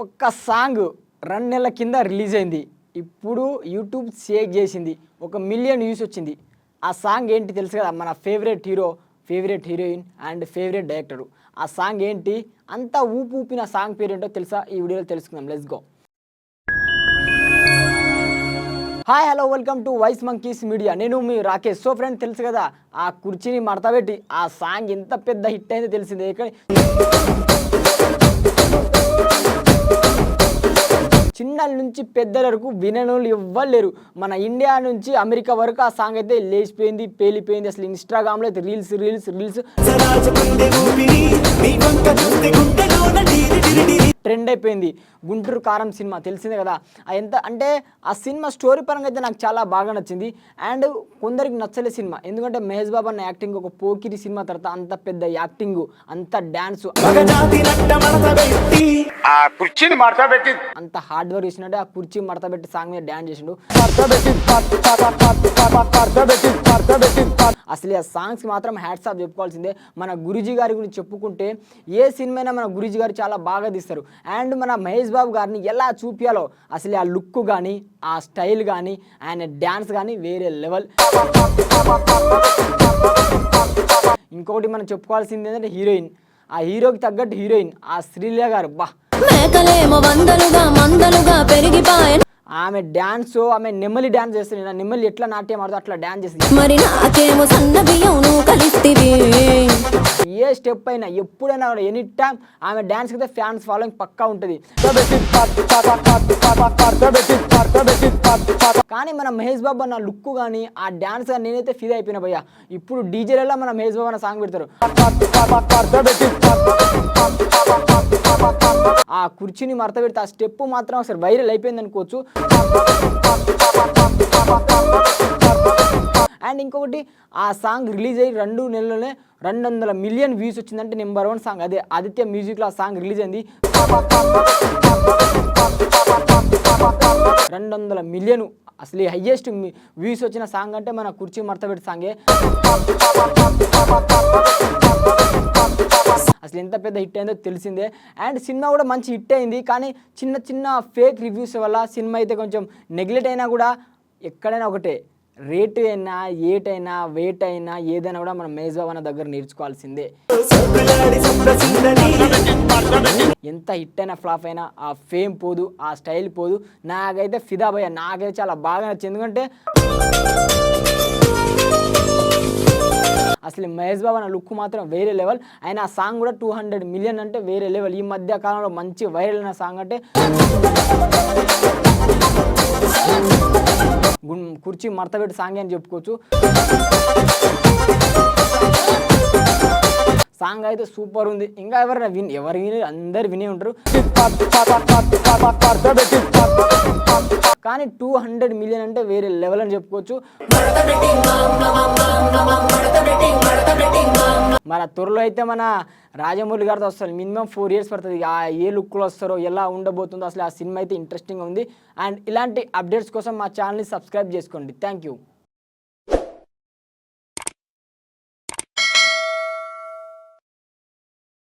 ఒక్క సాంగ్ 2 నెలల కింద రిలీజ్ అయింది. ఇప్పుడు యూట్యూబ్ షేక్ చేసింది. 1 మిలియన్ వ్యూస్ వచ్చింది. ఆ సాంగ్ ఏంటి తెలుసు కదా, మన favourite hero, favourite heroine and favourite director. ఆ సాంగ్ ఏంటి, అంత ఊపిన సాంగ్ పేరేంటో తెలుసా? ఈ వీడియోలో తెలుసుకుందాం. Let's go. Hi hello welcome to Vice Monkeys Media. నేను మీ రాకేష్. సో ఫ్రెండ్, తెలుసు కదా ఆ కుర్చీని మడతబెట్టి ఆ సాంగ్ ఎంత పెద్ద హిట్ అయిందో తెలిసిందే. చిన్నల నుంచి పెద్దల వరకు విననోళ్ళు ఎవ్వరు. మన ఇండియా నుంచి అమెరికా వరకు ఆ సాంగ్ అయితే లేచిపోయింది, పేలిపోయింది. అసలు ఇన్స్టాగ్రామ్లో అయితే రీల్స్ ట్రెండ్ అయిపోయింది. గుంటూరు కారం సినిమా తెలిసిందే కదా. ఎంత అంటే ఆ సినిమా స్టోరీ పరంగా అయితే నాకు చాలా బాగా నచ్చింది. అండ్ కొందరికి నచ్చలే సినిమా, ఎందుకంటే మహేష్ బాబు అన్న యాక్టింగ్, ఒక పోకిరి సినిమా తర్వాత అంత పెద్ద యాక్టింగ్, అంత డ్యాన్స్, అంత హార్డ్ వర్క్ చేసినట్టే ఆ కుర్చీ మడతబెట్టి సాంగ్ మీద డ్యాన్స్ చేసిండు. అసలు ఆ సాంగ్స్ మాత్రం హ్యాట్స్ ఆఫ్ చెప్పుకోవాల్సిందే. మన గురూజీ గారి గురించి చెప్పుకుంటే ఏ సినిమా అయినా మన గురూజీ గారు చాలా బాగా తీస్తారు. అండ్ మన మహేష్ బాబు గారిని ఎలా చూపించాలో, అసలు ఆ లుక్ కానీ, ఆ స్టైల్ కానీ, ఆయన డ్యాన్స్ కానీ వేరే లెవెల్. ఇంకొకటి మనం చెప్పుకోవాల్సింది ఏంటంటే హీరోయిన్. ఆ హీరోకి తగ్గట్టు హీరోయిన్ ఆ శ్రీలీల గారు. బా, ఆమె డ్యాన్స్, ఆమె నెమ్మలి డ్యాన్స్ చేస్తుంది. నెమ్మలి ఎట్లా నాట్యం ఆడుతూ అట్లా డ్యాన్స్ చేస్తుంది. ఏ స్టెప్ అయినా ఎప్పుడైనా ఎనీ టైం ఆమె డ్యాన్స్ అయితే ఫ్యాన్స్ ఫాలోయింగ్ పక్కా ఉంటుంది. కానీ మన మహేష్ బాబు అన్న లుక్ కానీ, ఆ డ్యాన్స్ కానీ నేనైతే ఫీల్ అయిపోయినా భయ్యా. ఇప్పుడు డీజేలలో మన మహేష్ బాబు అన్న సాంగ్ పెడతారు. ఆ కుర్చీని మడత పెడితే ఆ స్టెప్ మాత్రం అసలు వైరల్ అయిపోయింది అనుకోవచ్చు. అండ్ ఇంకొకటి, ఆ సాంగ్ రిలీజ్ అయ్యి 2 నెలల్లోనే 200 మిలియన్ వ్యూస్ వచ్చిందంటే నెంబర్ 1 సాంగ్ అదే. ఆదిత్య మ్యూజిక్లో ఆ సాంగ్ రిలీజ్ అయింది. 200 మిలియన్ అసలు హైయెస్ట్ వ్యూస్ వచ్చిన సాంగ్ అంటే మన కుర్చీ మడతబెట్టి సాంగే. అసలు ఎంత పెద్ద హిట్ అయిందో తెలిసిందే. అండ్ సినిమా కూడా మంచి హిట్ అయింది. కానీ చిన్న ఫేక్ రివ్యూస్ వల్ల సినిమా అయితే కొంచెం నెగ్లెక్ట్ అయినా కూడా, ఎక్కడైనా ఒకటే, రేట్ అయినా, ఏట్ అయినా, వెయిట్ అయినా, ఏదైనా కూడా మనం మహేష్ బాబు అన్న దగ్గర నేర్చుకోవాల్సిందే. ఎంత హిట్ అయినా ఫ్లాప్ అయినా ఆ ఫేమ్ పోదు, ఆ స్టైల్ పోదు. నాకైతే ఫిదా భయ్యా, నాకైతే చాలా బాగా నచ్చింది. ఎందుకంటే అసలు మహేష్ బాబు అన్న లుక్ మాత్రం వేరే లెవెల్. ఆయన ఆ సాంగ్ కూడా 200 మిలియన్ అంటే వేరే లెవెల్. ఈ మధ్య కాలంలో మంచి వైరల్ అయిన సాంగ్ అంటే కుర్చీ మడతబెట్టి సాంగ్ అని చెప్పుకోవచ్చు. సాంగ్ అయితే సూపర్ ఉంది. ఇంకా ఎవరు విని అందరు వినే ఉంటారు. కానీ 200 మిలియన్ అంటే వేరే లెవెల్ అని చెప్పుకోవచ్చు. మన త్వరలో అయితే మన రాజమౌళి గారితో వస్తారు. మినిమం 4 years పడుతుంది. ఆ ఏ లుక్లో వస్తారో, ఎలా ఉండబోతుందో, అసలు ఆ సినిమా అయితే ఇంట్రెస్టింగ్ ఉంది. అండ్ ఇలాంటి అప్డేట్స్ కోసం మా ఛానల్ని సబ్స్క్రైబ్ చేసుకోండి. Thank you.